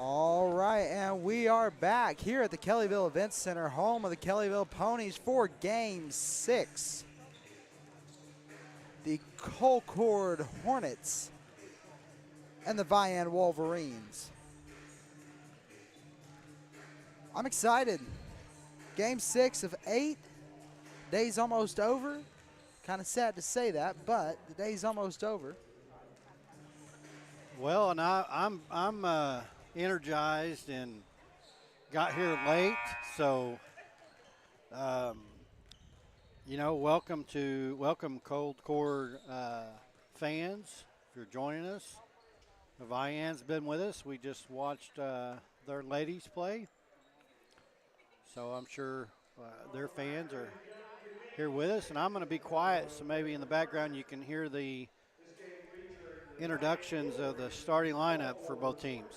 All right, and we are back here at the Kellyville Event Center, home of the Kellyville Ponies for Game 6. The Colcord Hornets and the Vian Wolverines. I'm excited. Game 6 of 8. Day's almost over. Kind of sad to say that, but the day's almost over. Well, and I'm energized and got here late, so welcome Colcord fans if you're joining us. The Vian's been with us. We just watched their ladies play, so I'm sure their fans are here with us. And I'm going to be quiet, so maybe in the background you can hear the introductions of the starting lineup for both teams.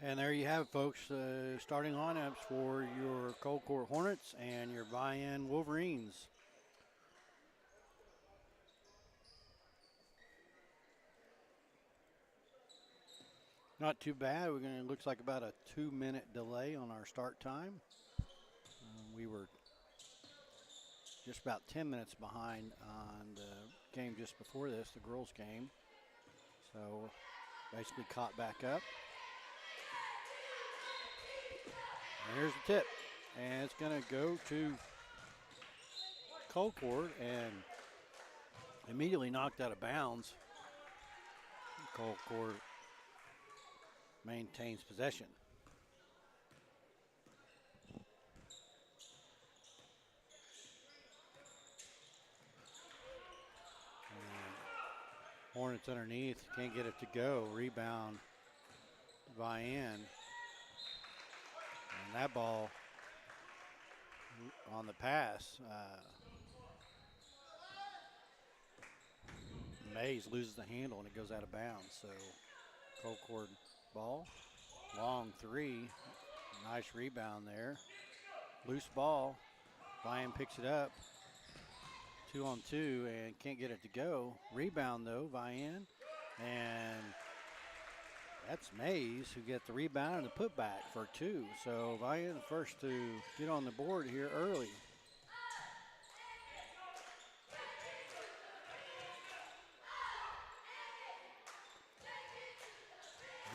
And there you have it, folks, starting lineups for your Colcord Hornets and your Vian Wolverines. Not too bad. It looks like about a 2-minute delay on our start time. We were just about 10 minutes behind on the game just before this, the girls' game. So basically caught back up. And here's the tip. And it's going to go to Colcord and immediately knocked out of bounds. Colcord maintains possession. Hornets underneath, can't get it to go. Rebound, Vian. And that ball on the pass, Mays loses the handle and it goes out of bounds. So Colcord ball, long three, nice rebound there. Loose ball, Vian picks it up. 2-on-2 and can't get it to go. Rebound though, Vian. And that's Mays who gets the rebound and the putback for 2. So Vian the first to get on the board here early.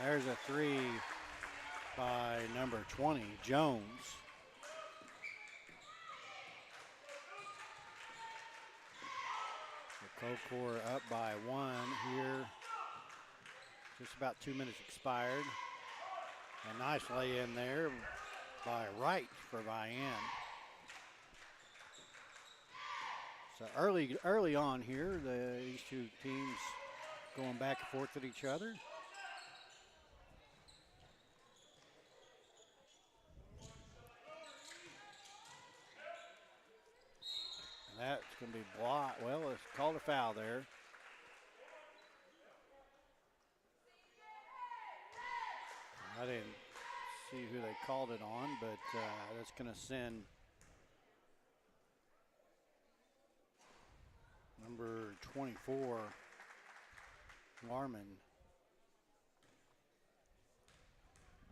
There's a 3 by number 20, Jones. Colcord up by 1 here. Just about 2 minutes expired. A nice lay in there by Wright for Vian. So early on here, these two teams going back and forth at each other. That's going to be blocked. Well, it's called a foul there. I didn't see who they called it on, but that's going to send number 24, Larman.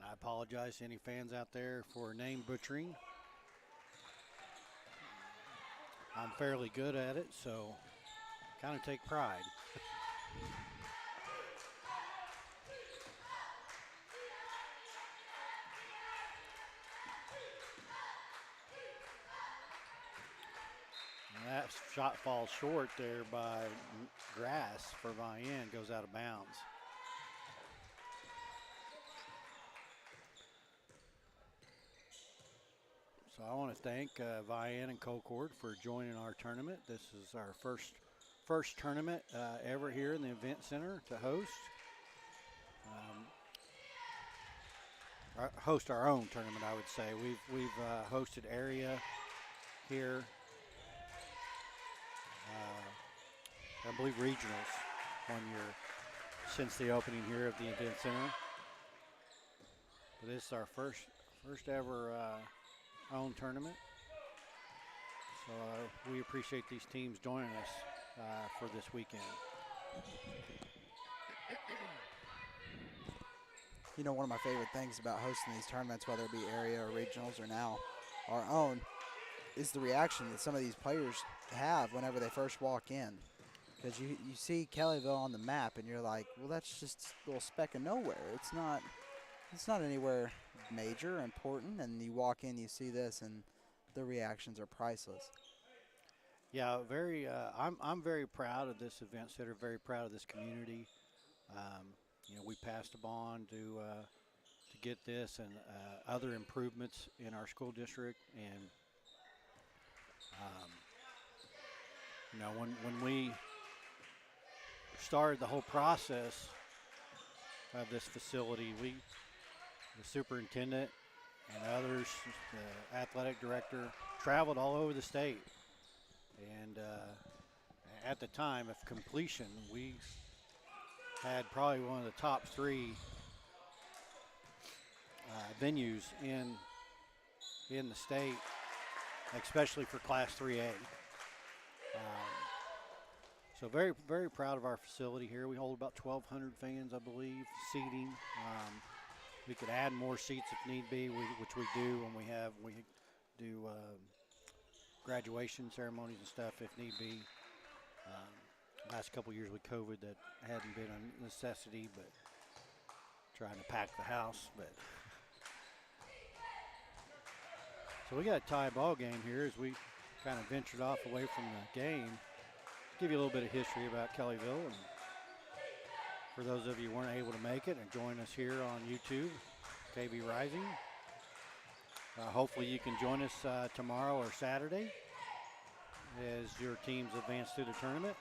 I apologize to any fans out there for name butchering. I'm fairly good at it, so kind of take pride. And that shot falls short there by grass for Vian, goes out of bounds. So I want to thank Vian and Colcord for joining our tournament. This is our first tournament ever here in the event center to host. Host our own tournament, I would say. We've hosted area here. I believe regionals 1 year since the opening here of the event center. But this is our first ever own tournament. So we appreciate these teams joining us for this weekend. You know, one of my favorite things about hosting these tournaments, whether it be area or regionals or now our own, is the reaction that some of these players have whenever they first walk in. Because you see Kellyville on the map and you're like, well, that's just a little speck of nowhere. It's not anywhere major, important, and you walk in, you see this, and the reactions are priceless. Yeah, I'm very proud of this event center, very proud of this community. You know, we passed a bond to get this and other improvements in our school district, and you know, when we started the whole process of this facility, the superintendent and others, the athletic director, traveled all over the state. And at the time of completion, we had probably one of the top 3 venues in the state, especially for Class 3A. So very, very proud of our facility here. We hold about 1,200 fans, I believe, seating. We could add more seats if need be, which we do when we do graduation ceremonies and stuff if need be. Last couple years with COVID, that hadn't been a necessity, but trying to pack the house. But so we got a tie ball game here as we kind of ventured off away from the game. Give you a little bit of history about Kellyville, and for those of you who weren't able to make it and join us here on YouTube, KVrising. Hopefully you can join us tomorrow or Saturday as your teams advance through the tournament.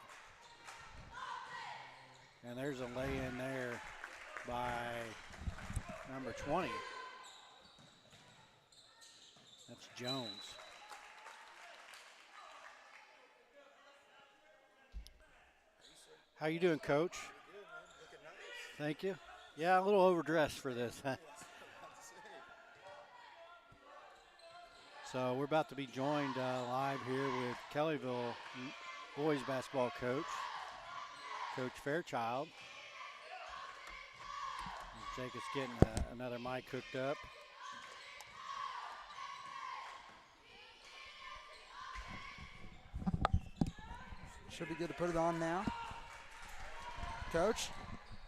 And there's a lay-in there by number 20. That's Jones. How you doing, Coach? Good, man. Looking nice. Thank you. Yeah, a little overdressed for this. So we're about to be joined live here with Kellyville boys basketball coach, Coach Fairchild. Jake is getting another mic hooked up. Should be good to put it on now. Coach,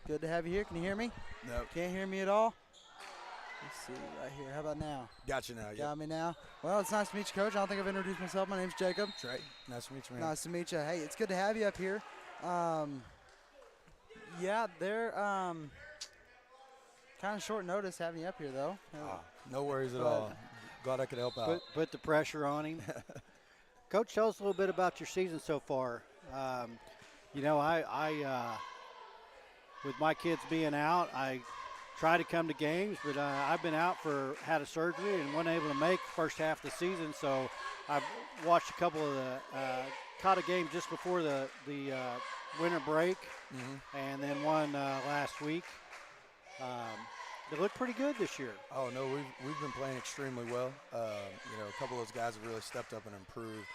good to have you here. Can you hear me? No. Can't hear me at all? Let's see, right here. How about now? Got you now. Got me now? Well, it's nice to meet you, Coach. I don't think I've introduced myself. My name's Jacob. Trey. Nice to meet you, man. Nice to meet you. Hey, it's good to have you up here. Yeah, they're kind of short notice having you up here, though. No worries at all. Glad I could help out. Put the pressure on him. Coach, tell us a little bit about your season so far. You know, I with my kids being out, I try to come to games, but I've been out had a surgery and wasn't able to make the first half of the season. So I've watched a couple of caught a game just before the winter break, and then one last week. they look pretty good this year. Oh no, we've been playing extremely well. A couple of those guys have really stepped up and improved.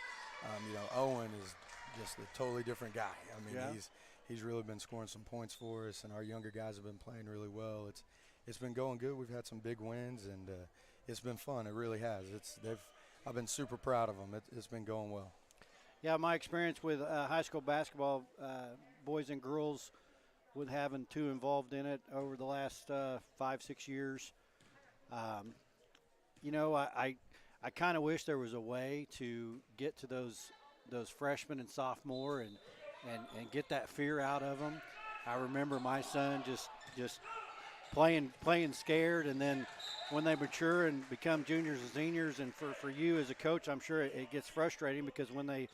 Owen is just a totally different guy. I mean, he's really been scoring some points for us, and our younger guys have been playing really well. It's been going good. We've had some big wins, and it's been fun. It really has. I've been super proud of them. It's been going well. Yeah, my experience with high school basketball, boys and girls, with having two involved in it over the last 5-6 years. I kind of wish there was a way to get to those freshmen and sophomore and get that fear out of them. I remember my son just playing scared, and then when they mature and become juniors and seniors, and for you as a coach, I'm sure it gets frustrating because when they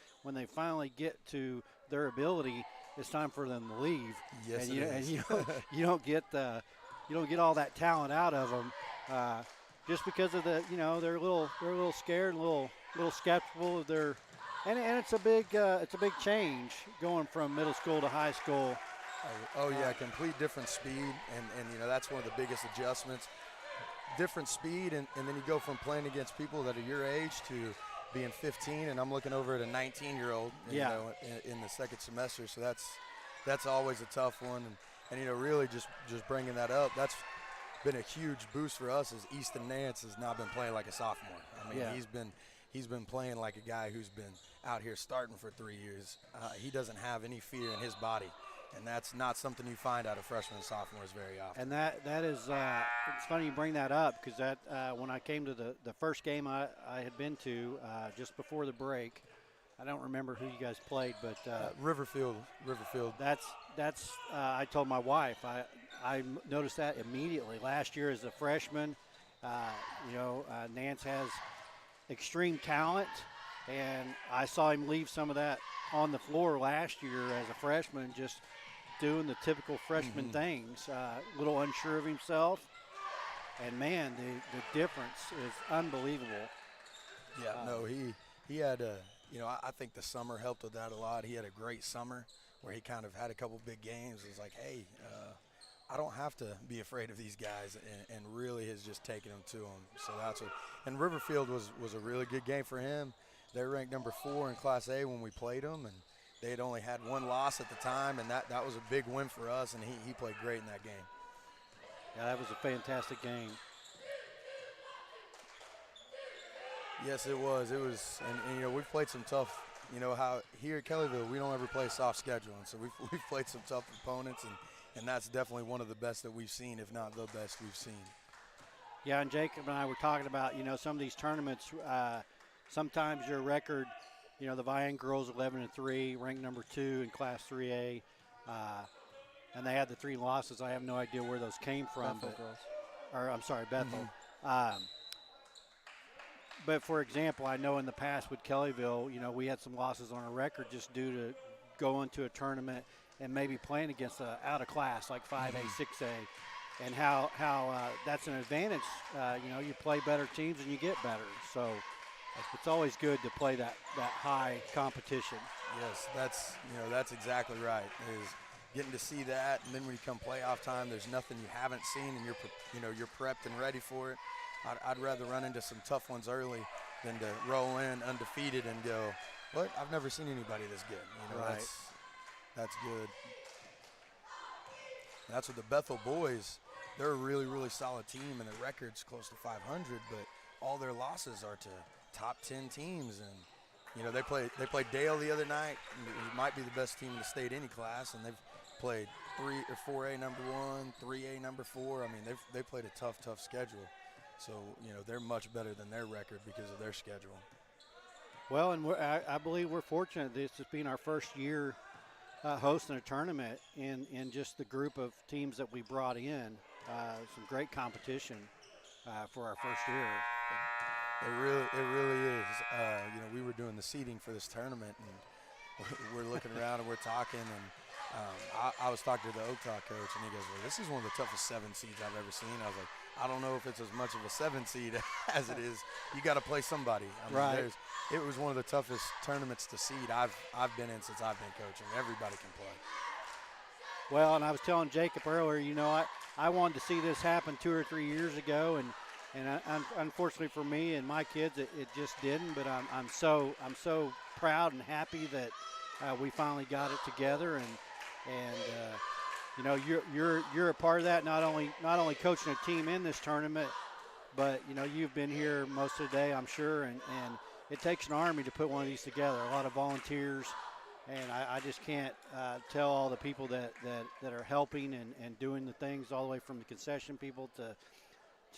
finally get to their ability, it's time for them to leave. Yes, and you don't get all that talent out of them just because of they're a little scared, and a little skeptical of their, and it's a big change going from middle school to high school. Oh yeah, complete different speed, and that's one of the biggest adjustments. Different speed, and then you go from playing against people that are your age to being 15, and I'm looking over at a 19-year-old, in the second semester. So that's always a tough one, and really just bringing that up, that's been a huge boost for us. As Easton Nance has now been playing like a sophomore. I mean, he's been playing like a guy who's been out here starting for 3 years. He doesn't have any fear in his body. And that's not something you find out of freshmen and sophomores very often. And that is it's funny you bring that up, because that when I came to the first game I had been to just before the break, I don't remember who you guys played, but Riverfield. That's I told my wife I noticed that immediately. Last year as a freshman, Nance has extreme talent, and I saw him leave some of that on the floor last year as a freshman, just doing the typical freshman things, a little unsure of himself. And, man, the difference is unbelievable. Yeah, he had I think the summer helped with that a lot. He had a great summer where he kind of had a couple big games. It was like, hey, I don't have to be afraid of these guys, and really has just taken them to him. So that's what – and Riverfield was a really good game for him. They were ranked number 4 in Class A when we played them, and they had only had one loss at the time, and that was a big win for us, and he played great in that game. Yeah, that was a fantastic game. Yes, it was. It was, and we've played some tough. How here at Kellyville we don't ever play soft schedule, and so we've played some tough opponents, and that's definitely one of the best that we've seen, if not the best we've seen. Yeah, and Jacob and I were talking about some of these tournaments. Sometimes your record, the Vian girls 11-3, ranked number 2 in Class 3A, and they had the 3 losses. I have no idea where those came from. Bethel. But for example, I know in the past with Kellyville, we had some losses on our record just due to going to a tournament and maybe playing against out of class like 5A, 6A, and how that's an advantage. You play better teams and you get better. So it's always good to play that high competition. Yes, that's exactly right. Is getting to see that, and then when you come playoff time, there's nothing you haven't seen, and you're prepped and ready for it. I'd rather run into some tough ones early than to roll in undefeated and go, what? I've never seen anybody this good. Right. That's good. That's what the Bethel boys. They're a really, really solid team, and their record's close to 500, but all their losses are to top 10 teams, and they played Dale the other night. It might be the best team in the state any class, and they've played 3 or 4A number 1, 3A number 4. I mean, they've played a tough schedule. So they're much better than their record because of their schedule. Well, and I believe we're fortunate this has been our first year hosting a tournament in just the group of teams that we brought in. Some great competition for our first year. It really is. We were doing the seeding for this tournament, and we're looking around and we're talking, and I was talking to the Oaktalk coach, and he goes, well, this is one of the toughest 7 seeds I've ever seen. I was like, I don't know if it's as much of a 7 seed as it is. You got to play somebody. I mean, right. It was one of the toughest tournaments to seed I've been in since I've been coaching. Everybody can play. Well, and I was telling Jacob earlier, I wanted to see this happen 2 or 3 years ago, and unfortunately for me and my kids, it just didn't. But I'm so proud and happy that we finally got it together, and you know, you're a part of that. Not only coaching a team in this tournament, but you know, you've been here most of the day, I'm sure, and it takes an army to put one of these together. A lot of volunteers, and I just can't tell all the people that are helping and doing the things, all the way from the concession people to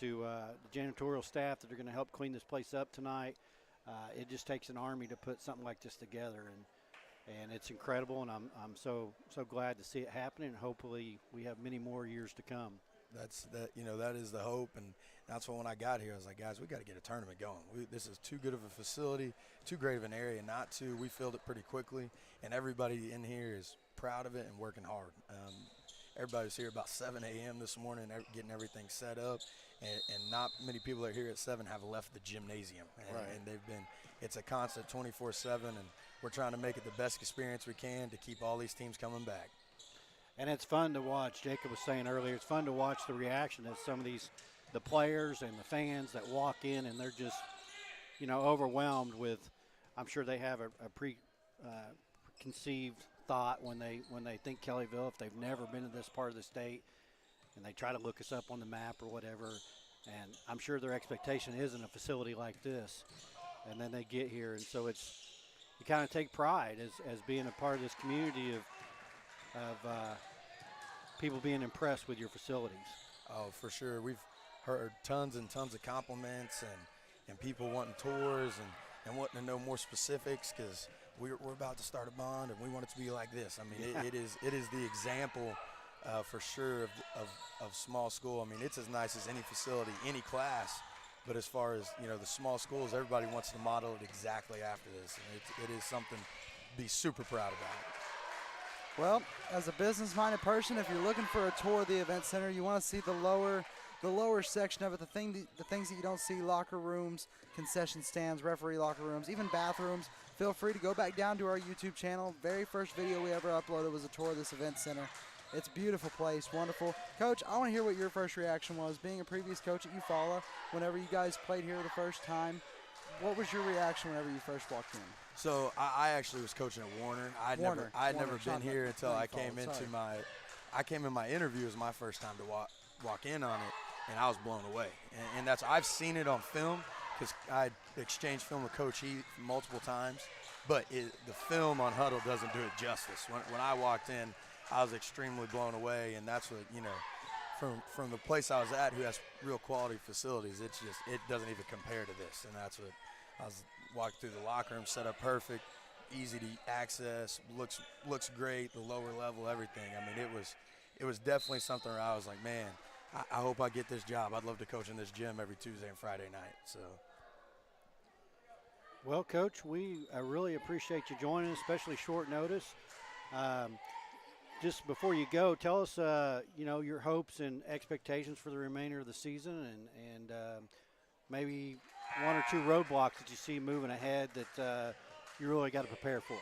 the janitorial staff that are going to help clean this place up tonight. It just takes an army to put something like this together, and it's incredible, and I'm so glad to see it happening, and hopefully we have many more years to come. That is the hope, and that's why when I got here, I was like, guys, we got to get a tournament going. This is too good of a facility, too great of an area not to. We filled it pretty quickly, and everybody in here is proud of it and working hard. Everybody was here about 7 a.m. this morning, getting everything set up, and not many people that are here at 7 have left the gymnasium. And it's a constant 24/7, and we're trying to make it the best experience we can to keep all these teams coming back. And it's fun to watch. Jacob was saying earlier, it's fun to watch the reaction of some of the players and the fans that walk in, and they're just, you know, overwhelmed with, I'm sure they have a preconceived thought when they think Kellyville, if they've never been to this part of the state, and they try to look us up on the map or whatever. And I'm sure their expectation isn't a facility like this. And then they get here, and so you kind of take pride as being a part of this community of people being impressed with your facilities. Oh, for sure. We've heard tons and tons of compliments and people wanting tours and wanting to know more specifics, because we're about to start a bond and we want it to be like this. I mean, it is the example for sure of small school. I mean, it's as nice as any facility, any class. But as far as, you know, the small schools, everybody wants to model it exactly after this. And it is something to be super proud about. Well, as a business-minded person, if you're looking for a tour of the event center, you want to see the lower section of it, the things that you don't see, locker rooms, concession stands, referee locker rooms, even bathrooms, feel free to go back down to our YouTube channel. Very first video we ever uploaded was a tour of this event center. It's a beautiful place, wonderful. Coach, I want to hear what your first reaction was, being a previous coach at Eufaula, whenever you guys played here the first time. What was your reaction whenever you first walked in? So I actually was coaching at Warner. I'd never been here until I came in my interview. It was my first time to walk in on it, and I was blown away. And that's, I've seen it on film, because I exchanged film with Coach Heath multiple times, but the film on Huddle doesn't do it justice. When I walked in, I was extremely blown away, and that's what, you know, from the place I was at, who has real quality facilities, it doesn't even compare to this. And that's what I was walking through the locker room, set up perfect, easy to access, looks great, the lower level, everything. I mean, it was definitely something where I was like, man, I hope I get this job. I'd love to coach in this gym every Tuesday and Friday night. So. Well, Coach, we really appreciate you joining us, especially short notice. Just before you go, tell us, you know, your hopes and expectations for the remainder of the season, and maybe one or two roadblocks that you see moving ahead that you really got to prepare for.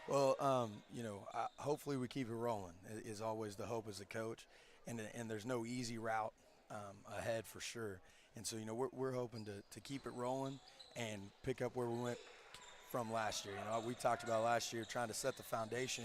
Well, you know, hopefully we keep it rolling is always the hope as a coach, and there's no easy route ahead for sure. And so, you know, we're hoping to keep it rolling and pick up where we went from last year. You know, we talked about last year trying to set the foundation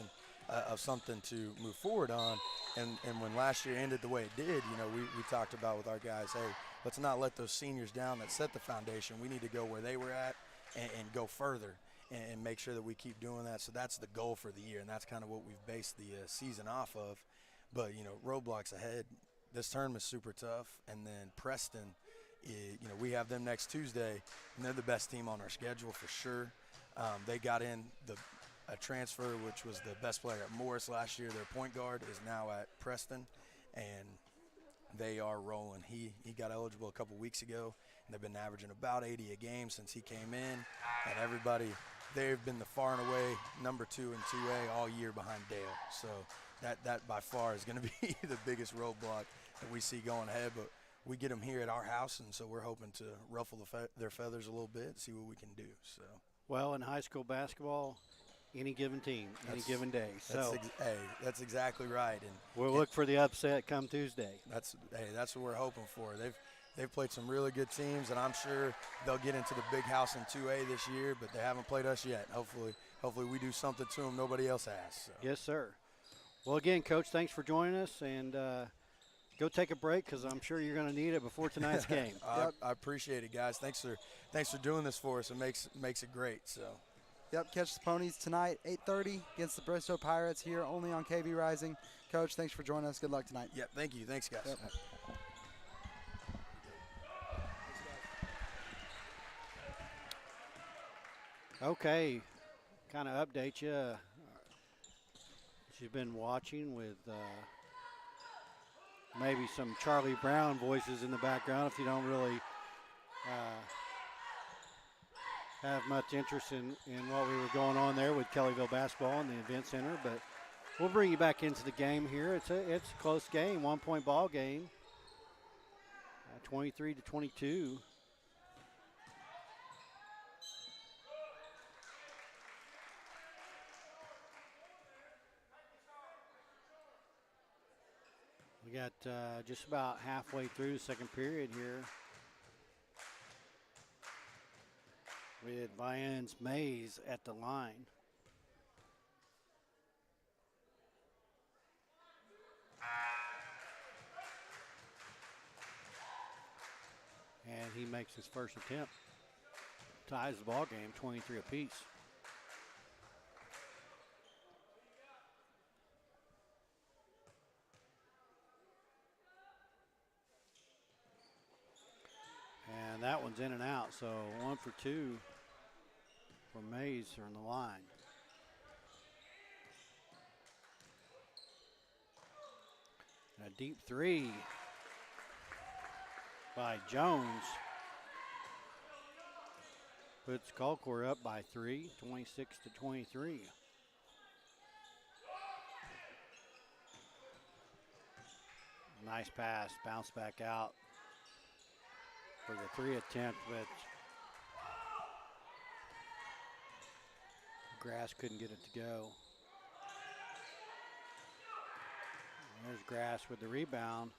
of something to move forward on, and when last year ended the way it did, you know, we talked about with our guys, hey, let's not let those seniors down that set the foundation. We need to go where they were at and go further and make sure that we keep doing that. So that's the goal for the year, and that's kind of what we've based the season off of. But, you know, roadblocks ahead, this tournament's super tough, and then Preston, you know, we have them next Tuesday, and they're the best team on our schedule for sure. They got in a transfer, which was the best player at Morris last year. Their point guard is now at Preston, and they are rolling. He got eligible a couple weeks ago, and they've been averaging about 80 a game since he came in. And everybody, they've been the far and away number 2 in 2A all year behind Dale. So that by far is going to be the biggest roadblock that we see going ahead. But we get them here at our house, and so we're hoping to ruffle their feathers a little bit, see what we can do. So. Well, in high school basketball, any given team, any given day. So that's exactly right. And we'll look for the upset come Tuesday. That's what we're hoping for. They've played some really good teams, and I'm sure they'll get into the big house in 2A this year, but they haven't played us yet. Hopefully we do something to them nobody else has. So. Yes, sir. Well, again, Coach, thanks for joining us, and go take a break because I'm sure you're going to need it before tonight's game. I appreciate it, guys. Thanks for doing this for us. It makes it great. So. Yep, catch the Ponies tonight, 8:30 against the Bristow Pirates here only on KVrising. Coach, thanks for joining us. Good luck tonight. Yep, thank you. Thanks, guys. Yep. Okay, kind of update you. She's been watching with maybe some Charlie Brown voices in the background if you don't really have much interest in what we were going on there with Kellyville basketball in the event center. But we'll bring you back into the game here. It's a close game, 1 point ball game, 23-22. We got just about halfway through the second period here with Vian's Mays at the line. And he makes his first attempt. Ties the ball game, 23 apiece. And that one's in and out, so 1 for 2 for Mays on the line. And a deep three by Jones puts Colcord up by 3, 26-23. Nice pass, bounce back out for the 3 attempt, but Grass couldn't get it to go. And there's Grass with the rebound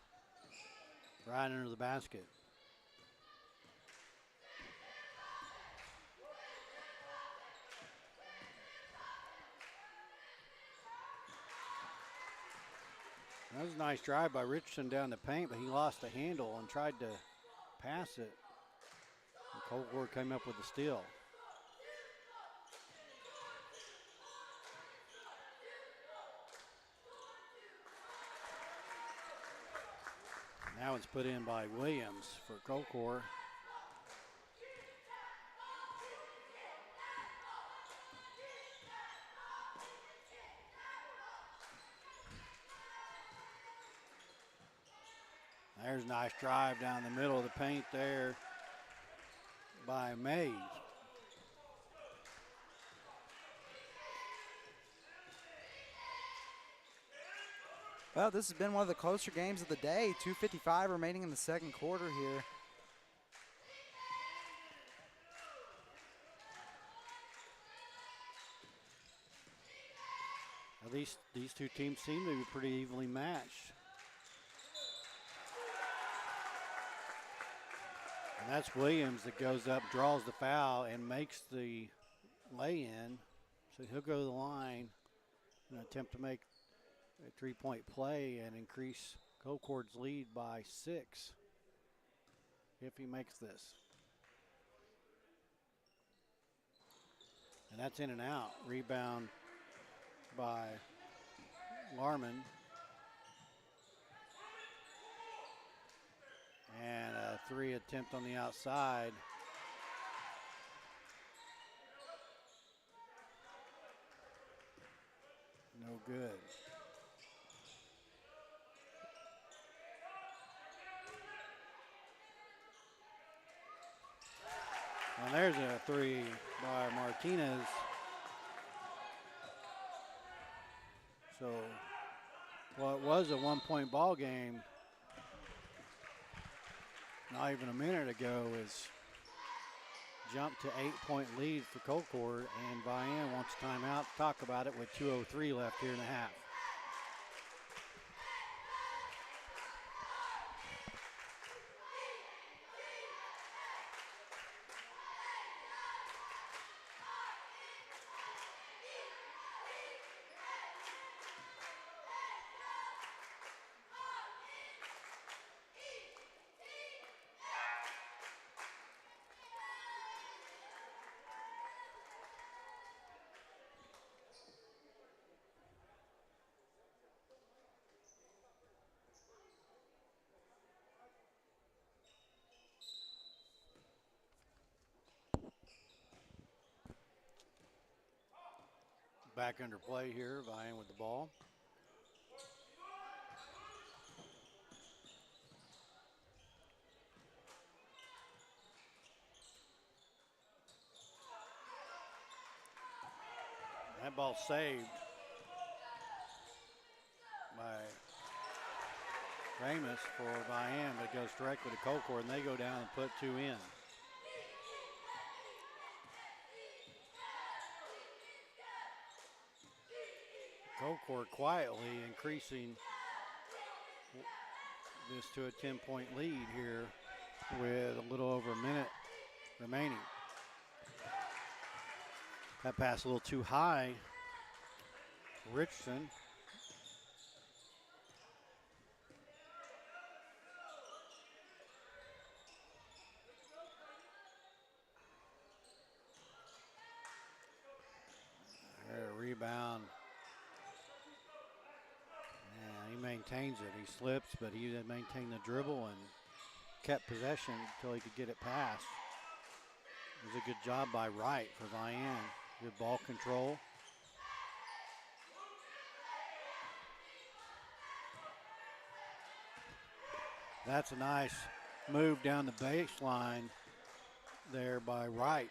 right under the basket. That was a nice drive by Richardson down the paint, but he lost the handle and tried to pass it. And Colcord came up with the steal. And that one's put in by Williams for Colcord. There's a nice drive down the middle of the paint there by Mays. Well, this has been one of the closer games of the day. 2:55 remaining in the second quarter here. At least these two teams seem to be pretty evenly matched. And that's Williams that goes up, draws the foul, and makes the lay-in. So he'll go to the line and attempt to make a three-point play and increase Colcord's lead by 6 if he makes this. And that's in and out. Rebound by Larman. And a 3 attempt on the outside. No good. And there's a 3 by Martinez. So what was a 1-point ball game not even a minute ago is jump to 8-point lead for Colcord, and Vian wants timeout to talk about it with 2:03 left here in the half. Back under play here, Vian with the ball. That ball saved by Ramus for Vian, but goes directly to Colcord, and they go down and put 2 in. Colcord quietly increasing this to a 10-point lead here with a little over a minute remaining. That pass a little too high. Richardson. There, rebound. Yeah, he maintains it. He slips, but he did maintain the dribble and kept possession until he could get it past. It was a good job by Wright for Vian. Good ball control. That's a nice move down the baseline there by Wright.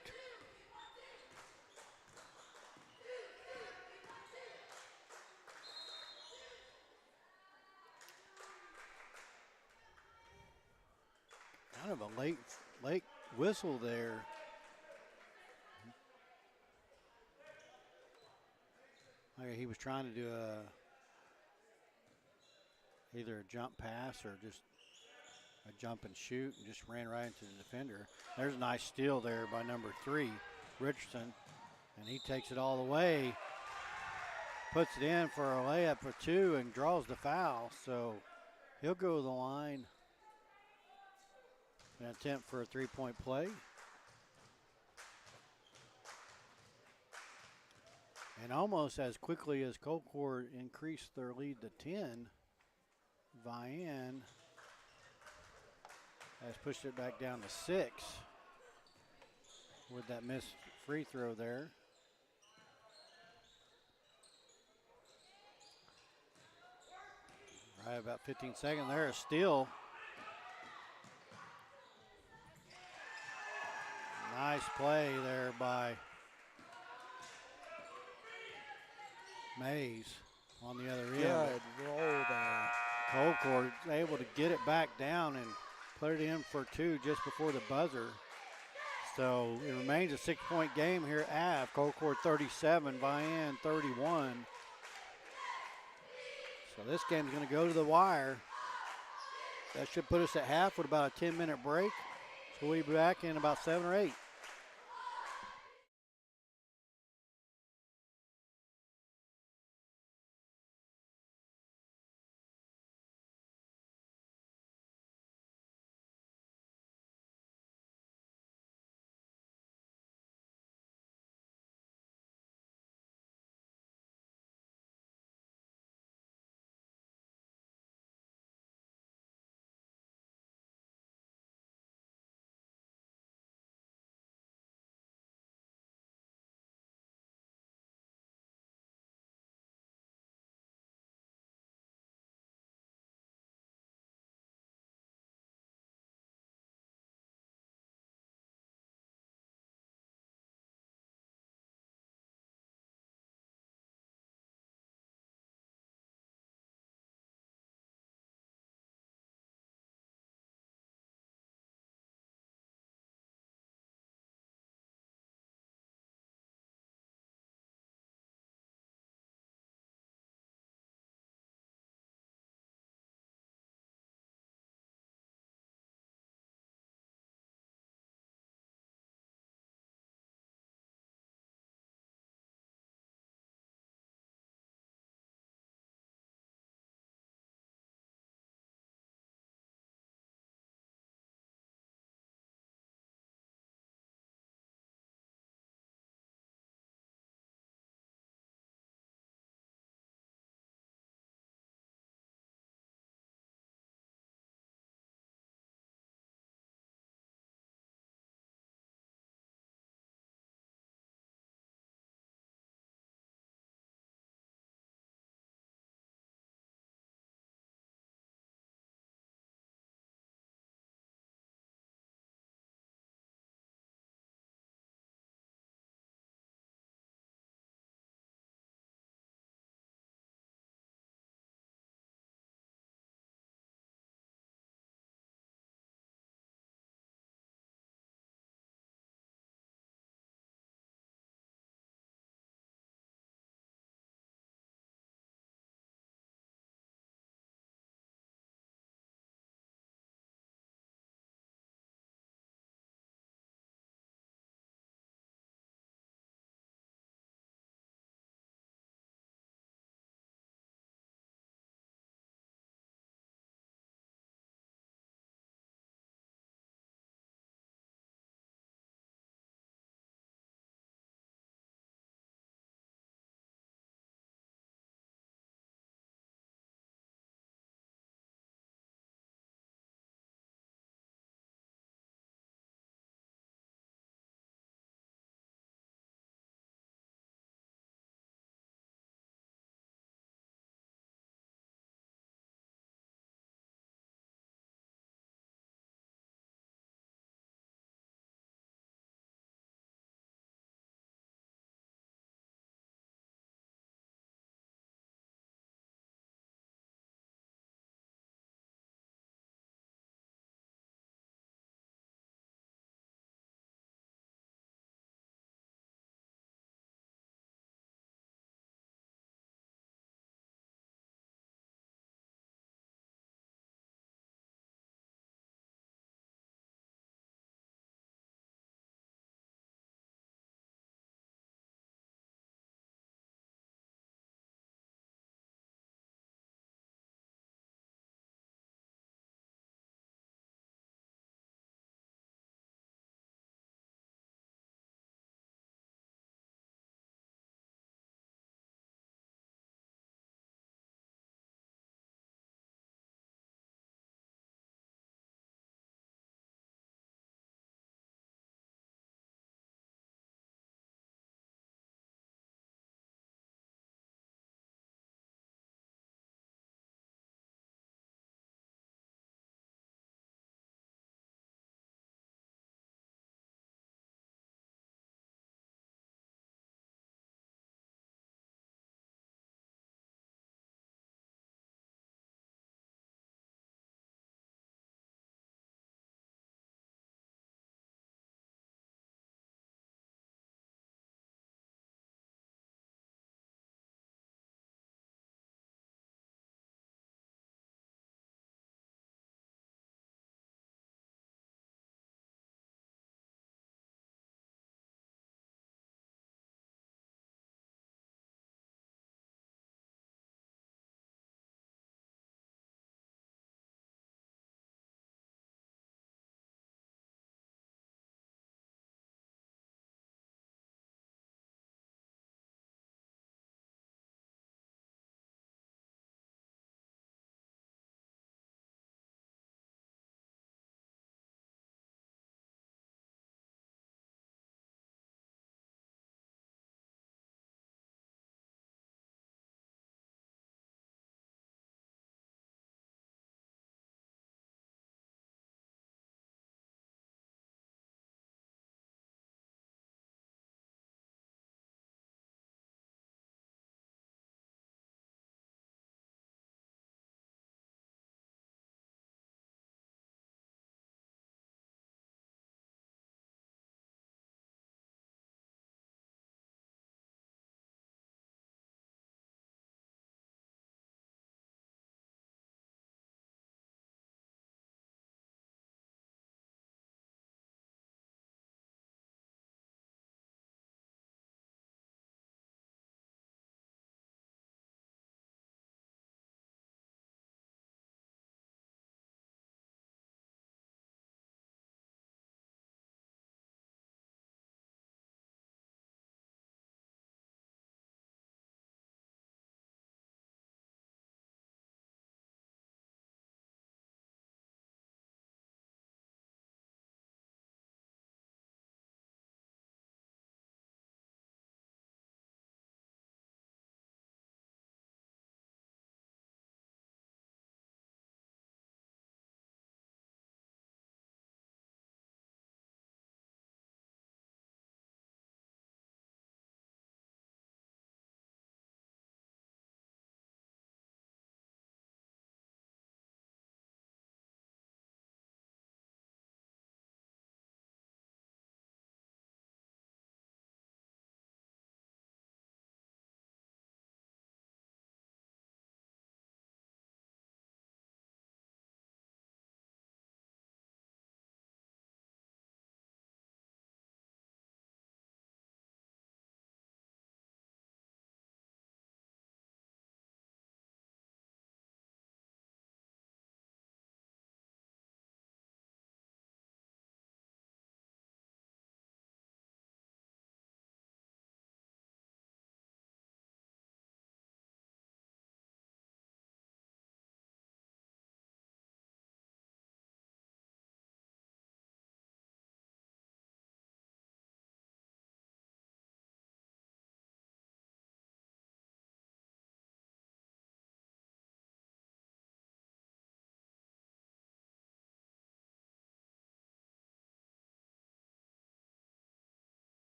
Kind of a late whistle there. He was trying to do either a jump pass or just a jump and shoot, and just ran right into the defender. There's a nice steal there by number 3, Richardson, and he takes it all the way, puts it in for a layup for 2, and draws the foul. So he'll go to the line and attempt for a 3-point play. And almost as quickly as Colcord increased their lead to 10, Vian has pushed it back down to 6 with that missed free throw there. Right about 15 seconds there, a steal. Nice play there by Mays on the other end. Good roll there. Colcord able to get it back down and put it in for 2 just before the buzzer. So it remains a 6-point game here at Colcord 37, Vian 31. So this game's going to go to the wire. That should put us at half with about a 10-minute break. So we'll be back in about 7 or 8.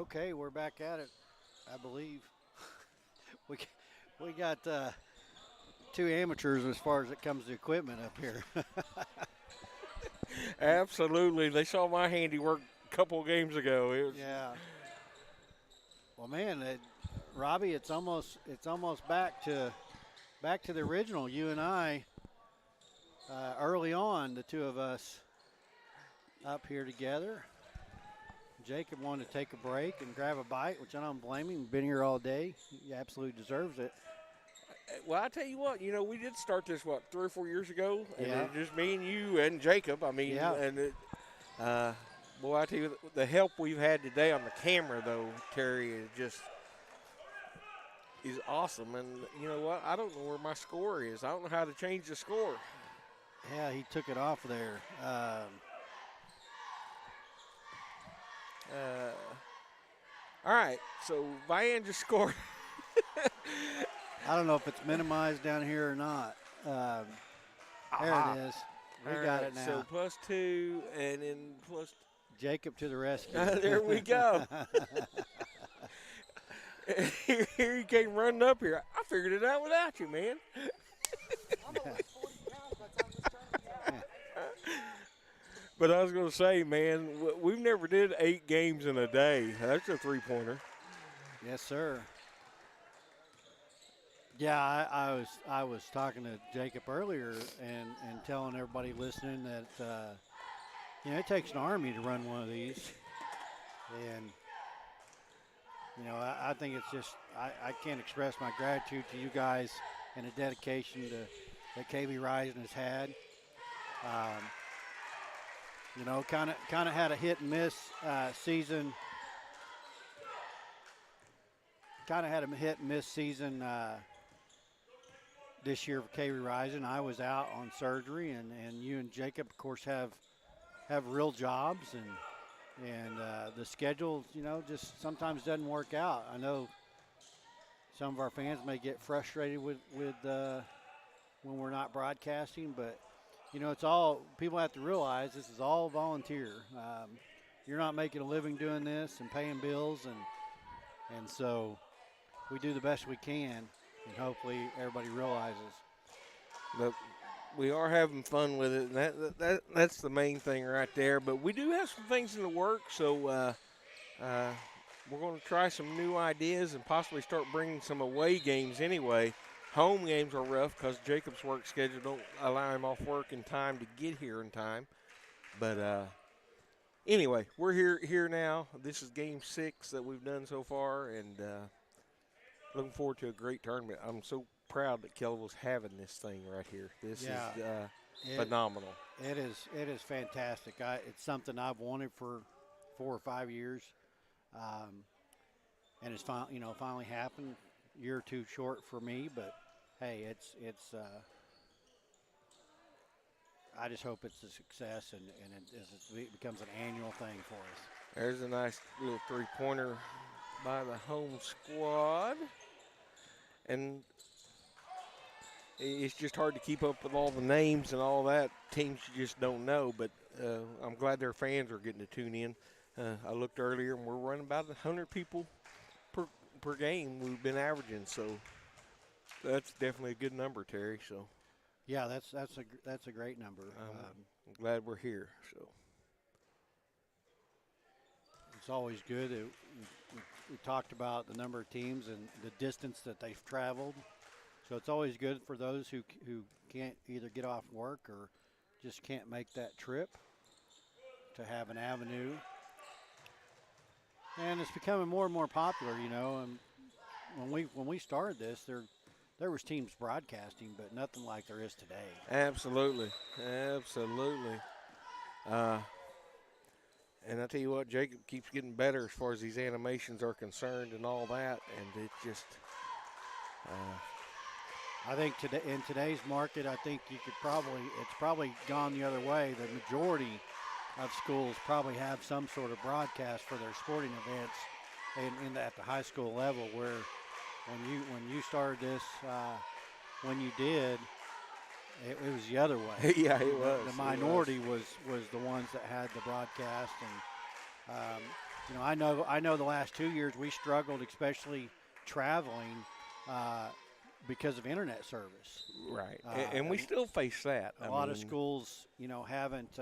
Okay, we're back at it, I believe. we got two amateurs as far as it comes to equipment up here. Absolutely. They saw my handiwork a couple of games ago. It was, Yeah. Well, man, Robbie, it's almost back to the original. You and I, early on, the two of us up here together. Jacob wanted to take a break and grab a bite, which I don't blame him. Been here all day. He absolutely deserves it. well, I tell you what, we did start this, 3 or 4 years ago? And Yeah. it just me and you and Jacob. I mean, Yeah. and boy, I tell you, the help we've had today on the camera, though, Terry, is awesome. And you know what? I don't know where my score is. I don't know how to change the score. Yeah, he took it off there. All right, so Vian just scored. I don't know if it's minimized down here or not. There it is. We All got right, it now. So +2 and then plus. Jacob to the rescue. There we go. Here you came running up here. I figured it out without you, man. I'm only 40 pounds by the time this tournament's over. But I was going to say, man, we've never did 8 games in a day. That's a three-pointer. Yes, sir. Yeah, I was talking to Jacob earlier and telling everybody listening that it takes an army to run one of these, and I think it's just I can't express my gratitude to you guys and the dedication that KVrising has had. Kind of had a hit and miss season. Kind of had a hit and miss season this year for KVrising. I was out on surgery, and you and Jacob, of course, have real jobs, and the schedule, just sometimes doesn't work out. I know some of our fans may get frustrated with when we're not broadcasting, but it's all, people have to realize this is all volunteer. You're not making a living doing this and paying bills, and so we do the best we can, and hopefully everybody realizes. But we are having fun with it, and that's the main thing right there. But we do have some things in the works, so we're going to try some new ideas and possibly start bringing some away games anyway. Home games are rough because Jacob's work schedule don't allow him off work in time to get here in time. But anyway, we're here now. This is game 6 that we've done so far, and looking forward to a great tournament. I'm so proud that Kellyville's having this thing right here. This is phenomenal. It is fantastic. It's something I've wanted for 4 or 5 years, and it's finally happened. A year or two short for me, but hey, it's I just hope it's a success and it becomes an annual thing for us. There's a nice little three-pointer by the home squad, and it's just hard to keep up with all the names and all that. Teams you just don't know, but I'm glad their fans are getting to tune in. I looked earlier, and we're running about 100 people per game we've been averaging, so that's definitely a good number, Terry. So yeah, that's a great number. I'm glad we're here. So it's always good. We talked about the number of teams and the distance that they've traveled, so it's always good for those who can't either get off work or just can't make that trip to have an avenue. And it's becoming more and more popular, And when we started this, there was teams broadcasting, but nothing like there is today. Absolutely. And I tell you what, Jacob keeps getting better as far as these animations are concerned and all that, and it's just. I think in today's market, I think it's probably gone the other way. The majority of schools probably have some sort of broadcast for their sporting events at the high school level, where when you started this, when you did, it was the other way. Yeah, it was. The minority was the ones that had the broadcast, and I know the last 2 years we struggled, especially traveling, because of internet service. Right, and we still face that. A lot of schools, haven't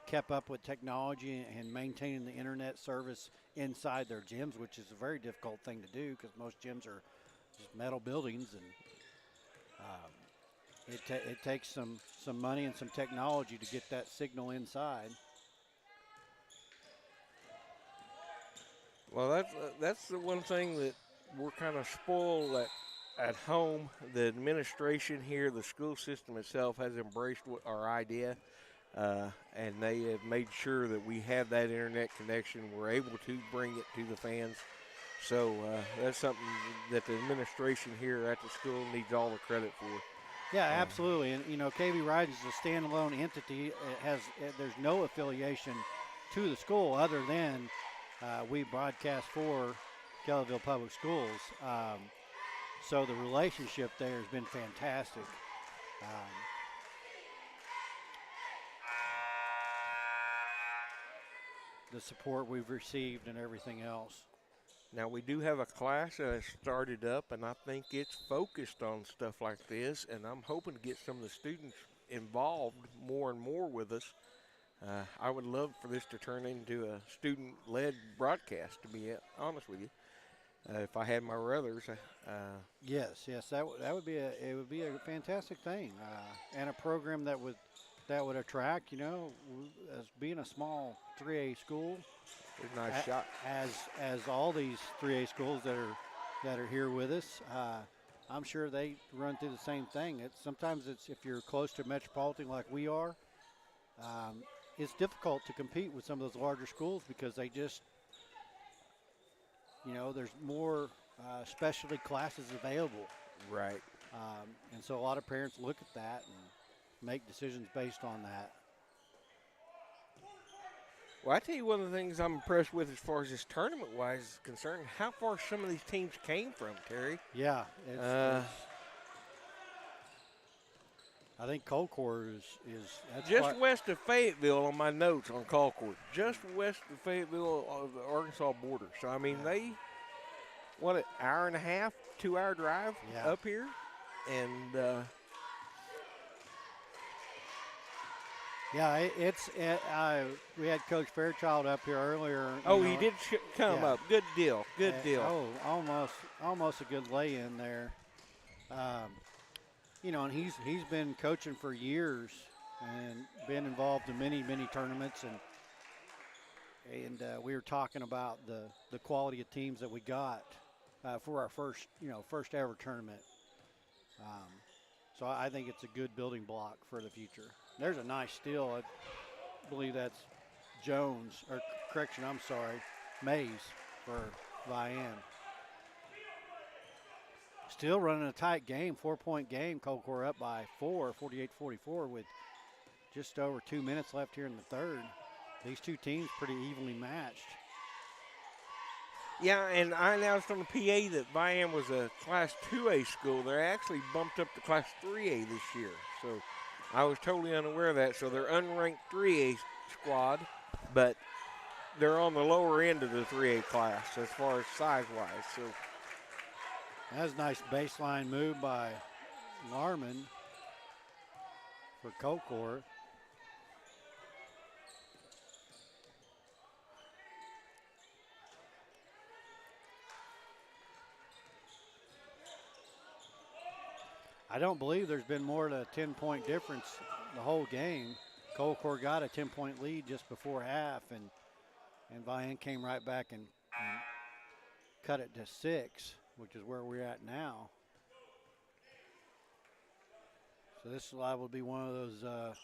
kept up with technology and maintaining the internet service inside their gyms, which is a very difficult thing to do because most gyms are just metal buildings, and it takes some money and some technology to get that signal inside. Well, that's the one thing that we're kind of spoiled at home. The administration here, the school system itself, has embraced our idea, and they have made sure that we have that internet connection. We're able to bring it to the fans. So that's something that the administration here at the school needs all the credit for. Yeah, absolutely. And, KVrising is a standalone entity. There's no affiliation to the school other than we broadcast for Kellyville Public Schools. So the relationship there has been fantastic. The support we've received and everything else. Now, we do have a class that has started up, and I think it's focused on stuff like this, and I'm hoping to get some of the students involved more and more with us. I would love for this to turn into a student-led broadcast, to be honest with you. If I had my ruthers. Yes, that would be a fantastic thing, and a program that would attract, as being a small 3A school. A nice shot. As all these 3A schools that are here with us, I'm sure they run through the same thing. Sometimes if you're close to metropolitan like we are, it's difficult to compete with some of those larger schools because they just, there's more specialty classes available. Right. And so a lot of parents look at that and make decisions based on that. Well, I tell you, one of the things I'm impressed with as far as this tournament-wise is concerned, how far some of these teams came from, Terry. Yeah. I think Colcord is just west of Fayetteville on my notes on Colcord. Just west of Fayetteville on the Arkansas border. So, I mean, they, an hour and a half, 2 hour drive up here? And yeah, we had Coach Fairchild up here earlier. He did come up. Good deal. Good deal. Oh, almost a good lay-in there. And he's been coaching for years and been involved in many tournaments, and we were talking about the quality of teams that we got for our first ever tournament. So I think it's a good building block for the future. There's a nice steal. I believe that's Mays for Vian. Still running a tight game, 4-point game. Colcord up by 4, 48-44 with just over 2 minutes left here in the third. These two teams pretty evenly matched. Yeah, and I announced on the PA that Vian was a Class 2A school. They're actually bumped up to Class 3A this year. So I was totally unaware of that. So they're unranked 3A squad, but they're on the lower end of the 3A class as far as size-wise. So that's a nice baseline move by Larman for Colcord. I don't believe there's been more than a 10-point difference the whole game. Colcord got a 10-point lead just before half, and Vian came right back and cut it to 6, which is where we're at now. So this is liable to be one of those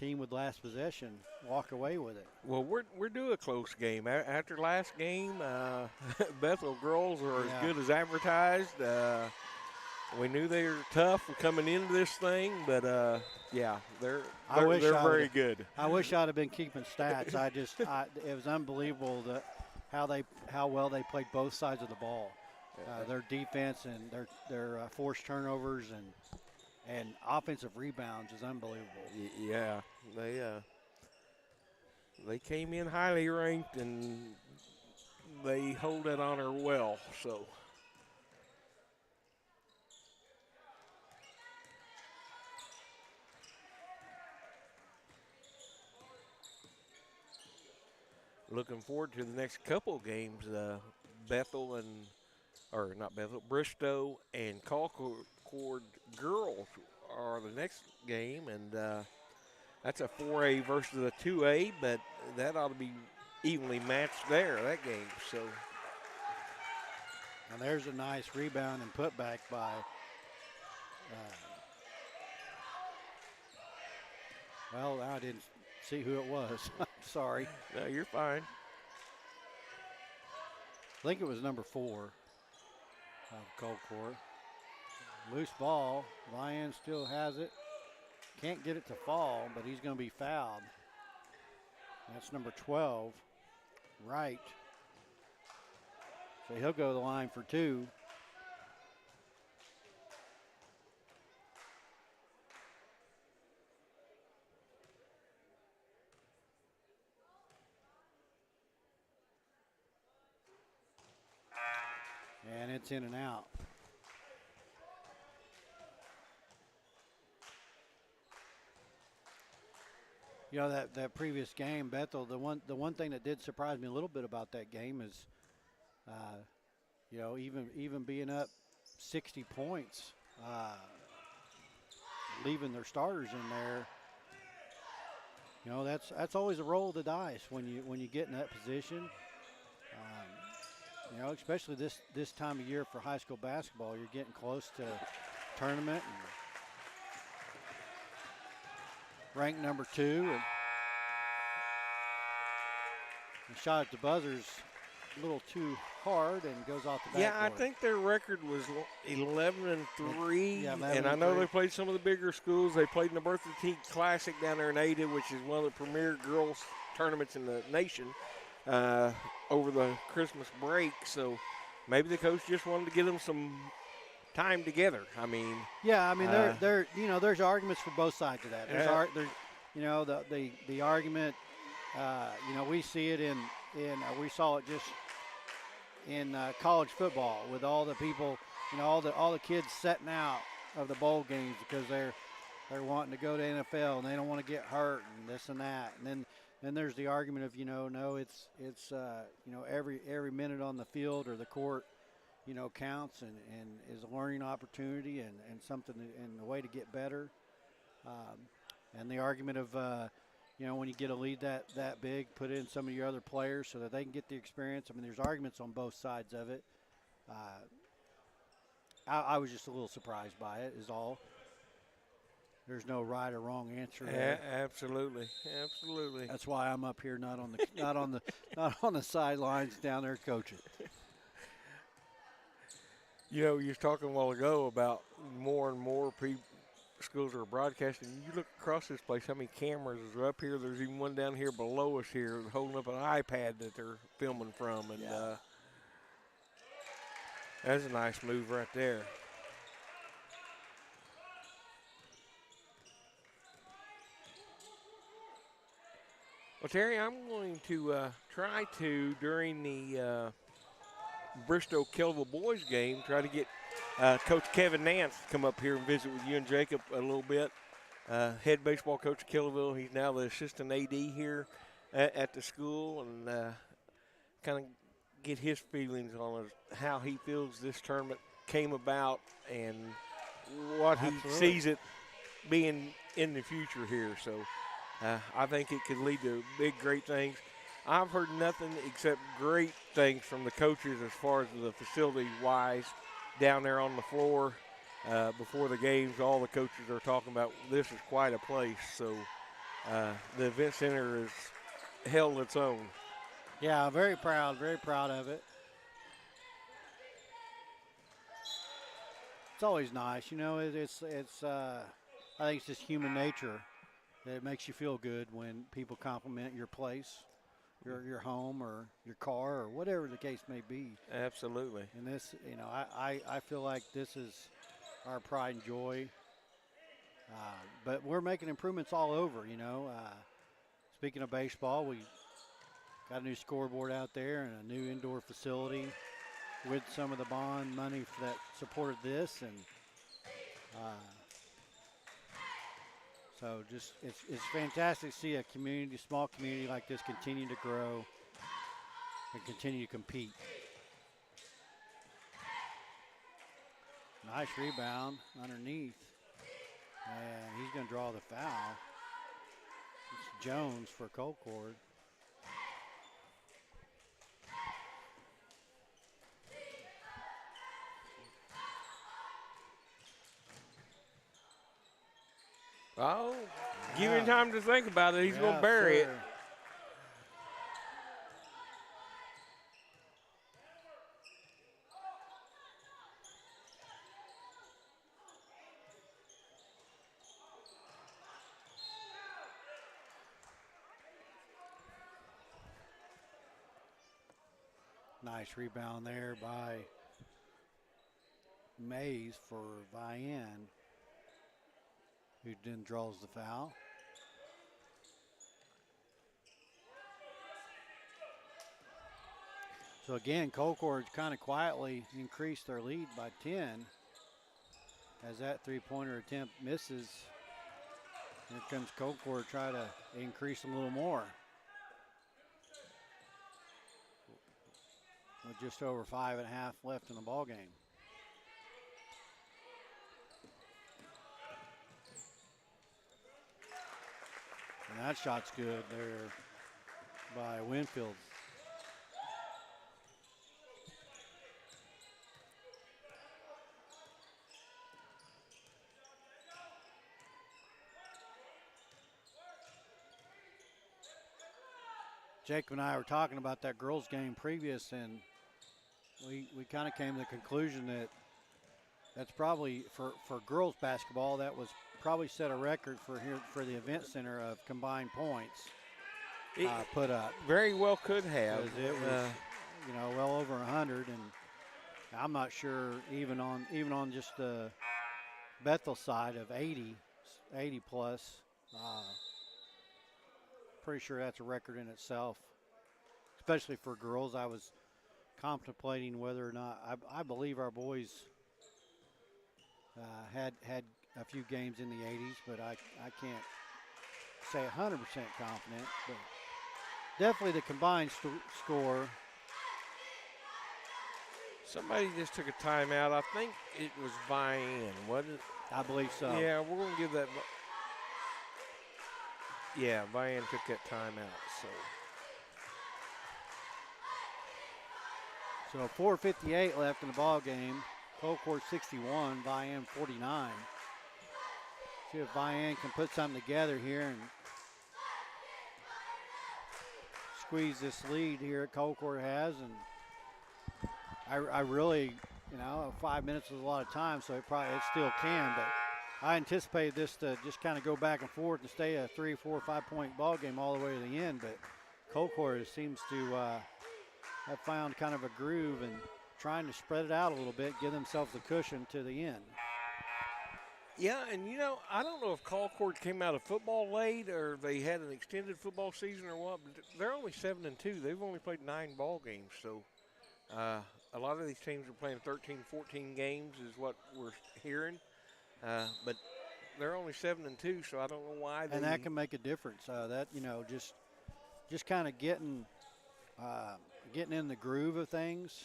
team with last possession walk away with it. Well, we're due a close game. After last game, Bethel girls are as good as advertised. We knew they were tough coming into this thing, but they're very good. I wish I'd have been keeping stats. It was unbelievable how well they played both sides of the ball. Their defense and their forced turnovers and offensive rebounds is unbelievable. Yeah, they came in highly ranked, and they hold that honor well. So. Looking forward to the next couple of games. Bethel and, or not Bethel, Bristow and Colcord girls are the next game, and that's a 4A versus a 2A, but that ought to be evenly matched there, that game. So. And there's a nice rebound and putback by well, I didn't see who it was. I'm sorry. No, you're fine. I think it was number 4 of Colcord. Loose ball. Vian still has it. Can't get it to fall, but he's going to be fouled. That's number 12, Wright. So he'll go to the line for 2. And it's in and out. You know, that previous game, Bethel, the one thing that did surprise me a little bit about that game is, you know, even being up 60 points, leaving their starters in there. You know, that's always a roll of the dice when you get in that position. You know, especially this time of year for high school basketball, you're getting close to tournament. And ranked number 2, and the shot at the buzzer's a little too hard and goes off the backboard. Yeah, I think their record was 11-3, Yeah, and I know they played some of the bigger schools. They played in the Bertha Teague Classic down there in Ada, which is one of the premier girls tournaments in the nation. Over the Christmas break, so maybe the coach just wanted to give them some time together. I mean, yeah, I mean, there, you know, there's arguments for both sides of that. There's you know, the argument. You know, we see it in we saw it just in college football with all the people, you know, all the kids setting out of the bowl games because they're wanting to go to NFL and they don't want to get hurt and this and that, and then there's the argument of, you know, no, it's you know, every minute on the field or the court, you know, counts and is a learning opportunity and something and a way to get better. And the argument of, you know, when you get a lead that big, put in some of your other players so that they can get the experience. I mean, there's arguments on both sides of it. I was just a little surprised by it is all. There's no right or wrong answer there. Absolutely, absolutely. That's why I'm up here, not on the sidelines down there coaching. You know, you were talking a while ago about more and more schools are broadcasting. You look across this place, how many cameras are up here? There's even one down here below us here holding up an iPad that they're filming from, and that's a nice move right there. Well, Terry, I'm going to try to, during the Bristow-Kellyville boys game, try to get Coach Kevin Nance to come up here and visit with you and Jacob a little bit. Head baseball coach at Kellyville. He's now the assistant AD here at the school, and kind of get his feelings on how he feels this tournament came about and what he sees it being in the future here. So I think it could lead to big, great things. I've heard nothing except great things from the coaches as far as the facility-wise down there on the floor. Before the games, all the coaches are talking about this is quite a place. So the event center has held its own. Yeah, very proud of it. It's always nice, you know. It's I think it's just human nature. It makes you feel good when people compliment your place, your home, or your car, or whatever the case may be. Absolutely. And this, you know, I feel like this is our pride and joy. But we're making improvements all over, you know. speaking of baseball, we got a new scoreboard out there and a new indoor facility with some of the bond money that supported this, and so just it's fantastic to see a community, small community like this continue to grow and continue to compete. Nice rebound underneath, and he's going to draw the foul. It's Jones for Colcord. Oh, give him time to think about it. He's going to bury it. Nice rebound there by Mays for Vian, who then draws the foul. So again, Colcord kind of quietly increased their lead by 10 as that three-pointer attempt misses. Here comes Colcord try to increase a little more. With just over 5.5 left in the ball game. And that shot's good there by Winfield. Jacob and I were talking about that girls' game previous, and we kind of came to the conclusion that that's probably for girls basketball, that was probably set a record for here for the event center of combined points put up. Very well could have. It was well over 100, and I'm not sure even on just the Bethel side of 80 plus. Pretty sure that's a record in itself, especially for girls. I was contemplating whether or not I believe our boys had a few games in the 80s, but I can't say 100% confident. But definitely the combined score. Somebody just took a timeout. I think it was Vian, wasn't it? I believe so. Yeah, we're going to give that. Yeah, Vian took that timeout. So 4:58 left in the ball game. Colcord 61, Vian 49. See if Vian can put something together here and squeeze this lead here Colcord has. And I really, 5 minutes is a lot of time, so it still can. But I anticipated this to just kind of go back and forth and stay a 3, 4, 5 point ball game all the way to the end. But Colcord seems to have found kind of a groove and trying to spread it out a little bit, give themselves a cushion to the end. Yeah, and I don't know if Colcord came out of football late or they had an extended football season or what, but they're only 7-2. They've only played 9 ball games, so a lot of these teams are playing 13, 14 games is what we're hearing. But they're only 7-2, so I don't know why. And that can make a difference. Just kind of getting in the groove of things.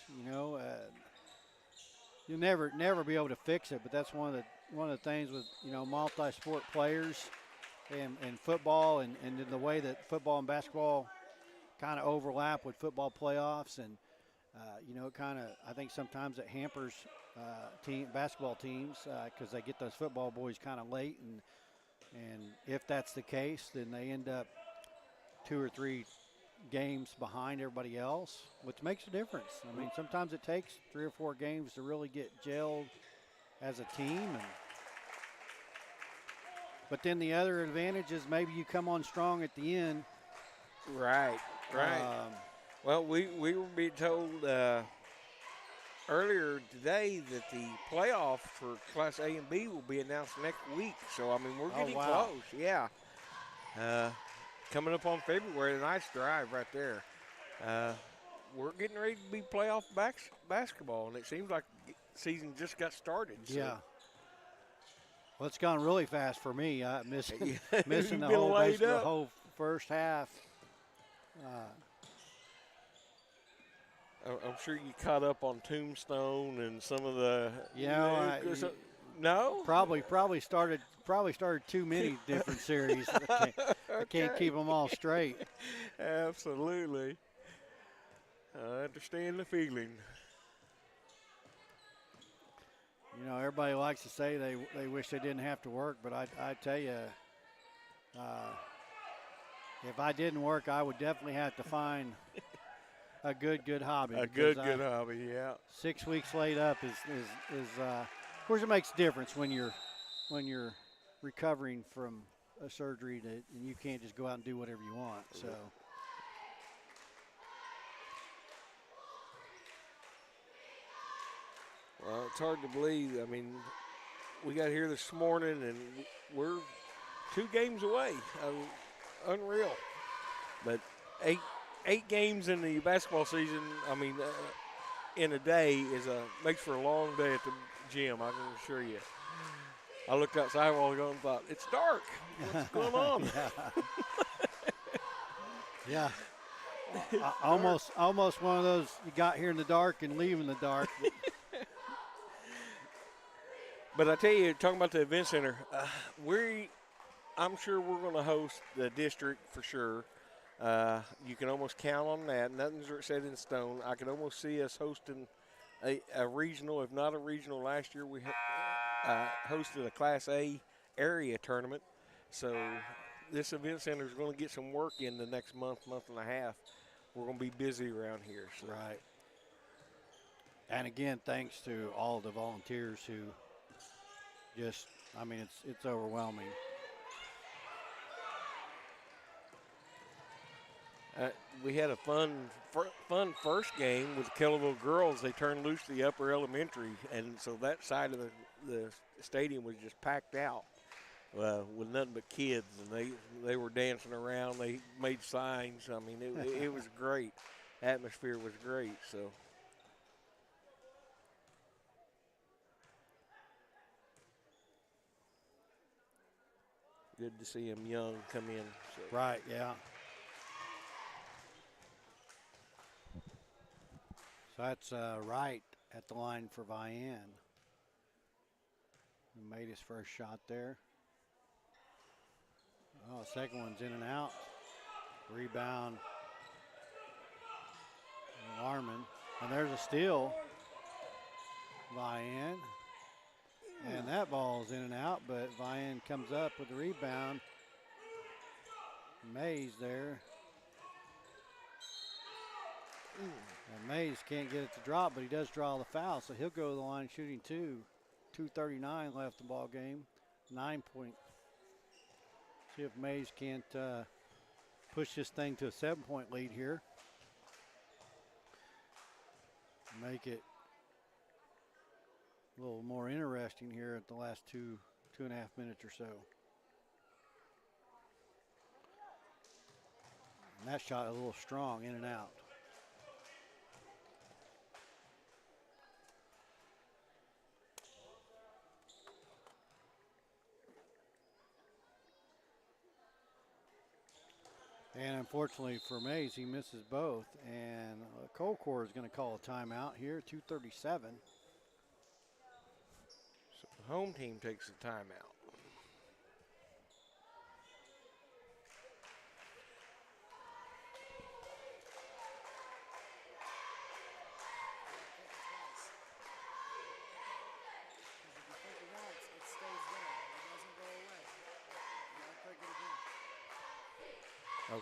You'll never be able to fix it, but that's one of the things with multi-sport players and football and the way that football and basketball kind of overlap with football playoffs, and I think sometimes it hampers basketball teams because they get those football boys kind of late, and if that's the case, then they end up 2 or 3 games behind everybody else, which makes a difference. I mean, sometimes it takes 3 or 4 games to really get gelled as a team, but then the other advantage is maybe you come on strong at the end. Right. Well, we were being told earlier today that the playoff for Class A and B will be announced next week. So, I mean, we're getting close. Yeah. coming up on February, a nice drive right there. We're getting ready to be playoff basketball, and it seems like the season just got started. So. Yeah. Well, it's gone really fast for me. Missing You've the been whole, laid the up. whole first half. I'm sure you caught up on Tombstone and some of the. No. Probably started too many different series. I can't keep them all straight. Absolutely. I understand the feeling. You know, everybody likes to say they wish they didn't have to work, but I tell you, if I didn't work, I would definitely have to find a good hobby. A good hobby, yeah. 6 weeks laid up is of course it makes a difference when you're recovering from a surgery and you can't just go out and do whatever you want. So. Well, it's hard to believe. I mean, we got here this morning and we're 2 games away. Unreal. But eight games in the basketball season, I mean, in a day makes for a long day at the gym, I can assure you. I looked outside a while ago and thought, it's dark. What's going on? Yeah. Almost one of those you got here in the dark and leave in the dark. But I tell you, talking about the event center, I'm sure we're going to host the district for sure. You can almost count on that. Nothing's set in stone. I can almost see us hosting a regional, if not a regional. Last year we hosted a Class A area tournament. So this event center is going to get some work in the next month and a half. We're going to be busy around here. So. Right. And again, thanks to all the volunteers who just, I mean, it's overwhelming. We had a fun first game with the Kellyville girls. They turned loose the upper elementary, and so that side of the stadium was just packed out with nothing but kids, and they were dancing around. They made signs. I mean, it was great. Atmosphere was great. So. Good to see him young come in. So. Right, yeah. So that's right at the line for Vian. He made his first shot there. Oh, second one's in and out. Rebound. Larman. And there's a steal. Vian. And that ball's in and out, but Vian comes up with the rebound. Mays there. And Mays can't get it to drop, but he does draw the foul, so he'll go to the line shooting 2. 2:39 left the ball game. 9 point. See if Mays can't push this thing to a 7-point lead here. Make it a little more interesting here at the last 2.5 minutes or so. And that shot a little strong, in and out. And unfortunately for Mays, he misses both. And Colcord is going to call a timeout here, 2:37. So the home team takes a timeout.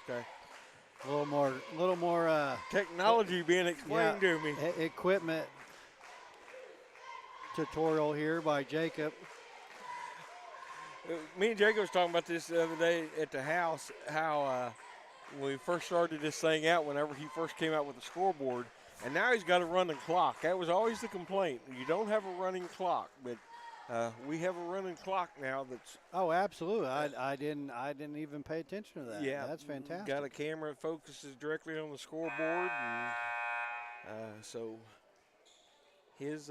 Okay. A little more technology being explained to me. Equipment tutorial here by Jacob. Me and Jacob was talking about this the other day at the house, how when we first started this thing out, whenever he first came out with the scoreboard, and now he's got a running clock. That was always the complaint. You don't have a running clock, but we have a running clock now that's Oh, absolutely. I didn't even pay attention to that. That's fantastic. got a camera that focuses directly on the scoreboard, and so his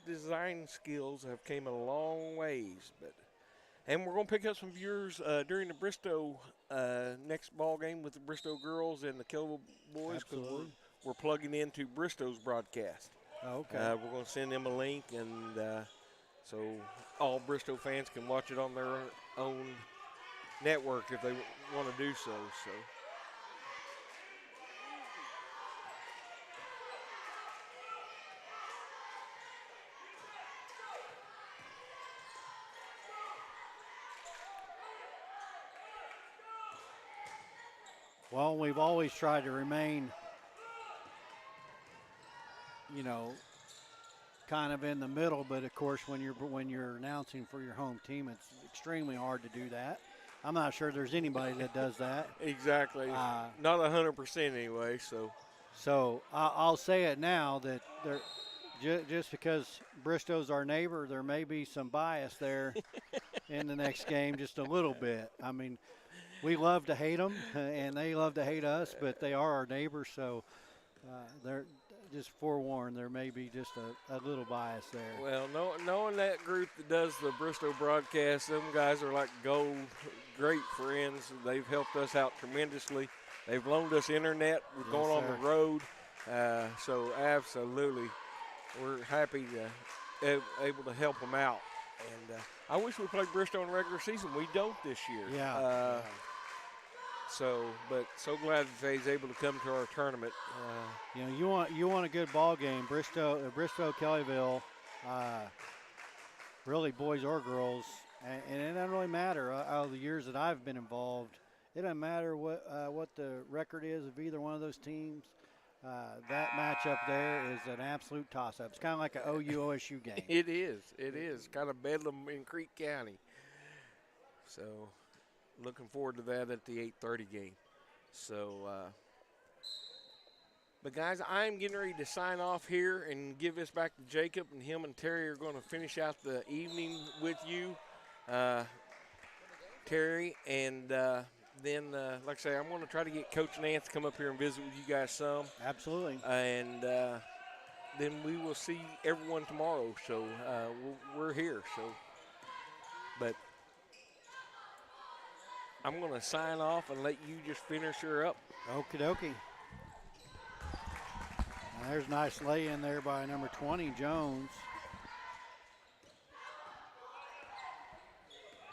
design skills have came a long ways. And we're going to pick up some viewers during the Bristow next ball game with the Bristow girls and the Kellyville boys, because we're plugging into Bristow's broadcast. Okay. We're going to send them a link, and so all Bristow fans can watch it on their own network if they want to do so. Well, we've always tried to remain, kind of in the middle, but of course when you're announcing for your home team, it's extremely hard to do that. I'm not sure there's anybody that does that. Exactly. Not 100% anyway. So I'll say it now that just because Bristow's our neighbor, there may be some bias there in the next game, just a little bit. I mean, we love to hate them, and they love to hate us, but they are our neighbors, so they're just forewarned. There may be just a little bias there. Well, knowing that group that does the Bristow broadcast, them guys are like gold, great friends. They've helped us out tremendously. They've loaned us internet. We're going on the road, so absolutely, we're happy to able to help them out. And I wish we played Bristow in the regular season. We don't this year. Yeah. But so glad that they's able to come to our tournament. You want a good ball game. Bristow, Kellyville, really boys or girls, and it doesn't really matter. Out of the years that I've been involved, it doesn't matter what the record is of either one of those teams. That matchup there is an absolute toss-up. It's kind of like an OU-OSU game. It is kind of bedlam in Creek County. So, looking forward to that at the 8:30 game. So, but guys, I'm getting ready to sign off here and give this back to Jacob, and him and Terry are going to finish out the evening with you, Terry, and then, like I say, I'm going to try to get Coach Nance to come up here and visit with you guys some. Absolutely. And then we will see everyone tomorrow. So we're here. So, but I'm going to sign off and let you just finish her up. Okie dokie. There's a nice lay in there by number 20, Jones.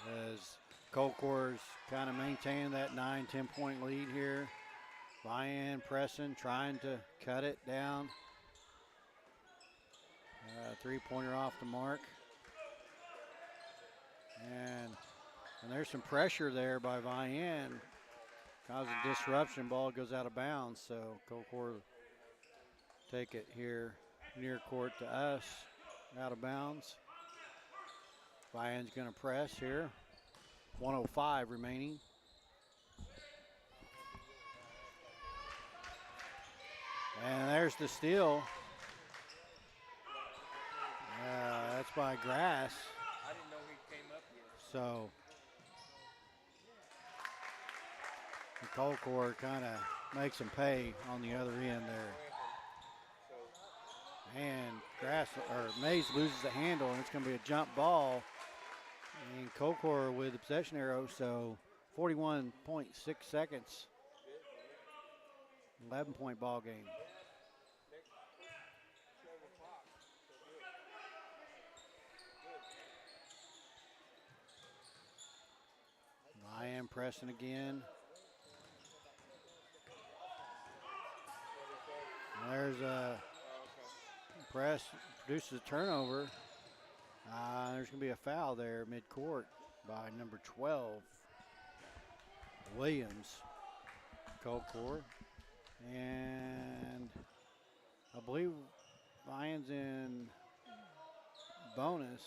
As Colcord's kind of maintaining that 9-10 point lead here. Vian pressing, trying to cut it down. Three-pointer off the mark. And there's some pressure there by Vian. Causes disruption, ball goes out of bounds. So Colcord take it here near court to us, out of bounds. Vian's going to press here. 1:05 remaining. And there's the steal. That's by Grass. I didn't know he came up here. So the Colcord kind of makes him pay on the other end there. And Mays loses the handle, and it's going to be a jump ball. And Colcord with the possession arrow, so 41.6 seconds. 11-point ball game. Vian pressing again. There's a press, produces a turnover. There's going to be a foul there mid-court by number 12, Williams, Colcord. And I believe Vian's in bonus.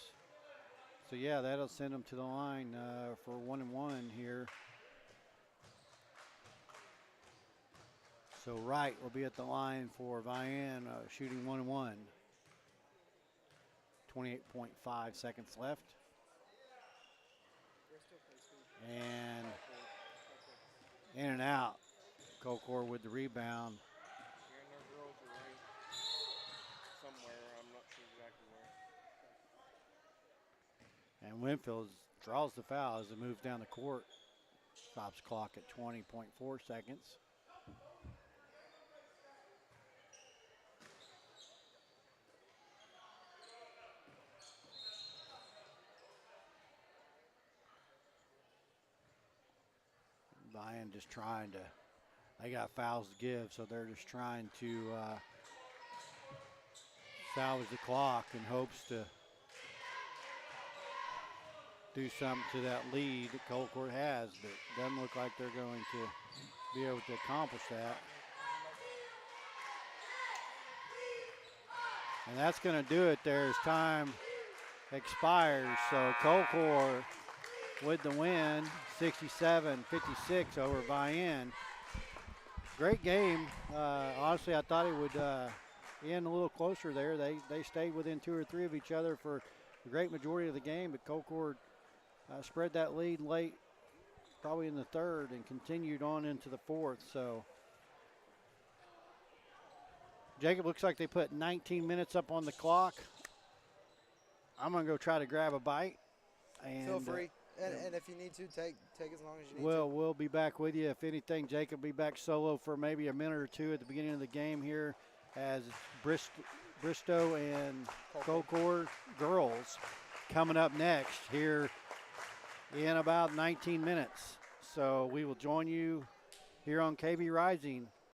So, yeah, that'll send them to the line for 1-1 here. So Wright will be at the line for Vian, shooting 1-1. 28.5 seconds left. And in and out. Colcord with the rebound. And their girls are right somewhere. I'm not sure exactly where. And Winfield draws the foul as it moves down the court. Stops clock at 20.4 seconds. Vian just trying to, they got fouls to give, so they're just trying to salvage the clock in hopes to do something to that lead that Colcord has, but it doesn't look like they're going to be able to accomplish that. And that's going to do it there as time expires. So Colcord with the win, 67-56 over Vian. Great game. Honestly, I thought it would end a little closer there. They stayed within 2 or 3 of each other for the great majority of the game, but Colcord spread that lead late, probably in the third, and continued on into the fourth. So, Jacob, looks like they put 19 minutes up on the clock. I'm going to go try to grab a bite. And, feel free. And if you need to, take as long as you need We'll be back with you. If anything, Jacob will be back solo for maybe a minute or two at the beginning of the game here as Bristow and Colcord girls coming up next here in about 19 minutes. So we will join you here on KVrising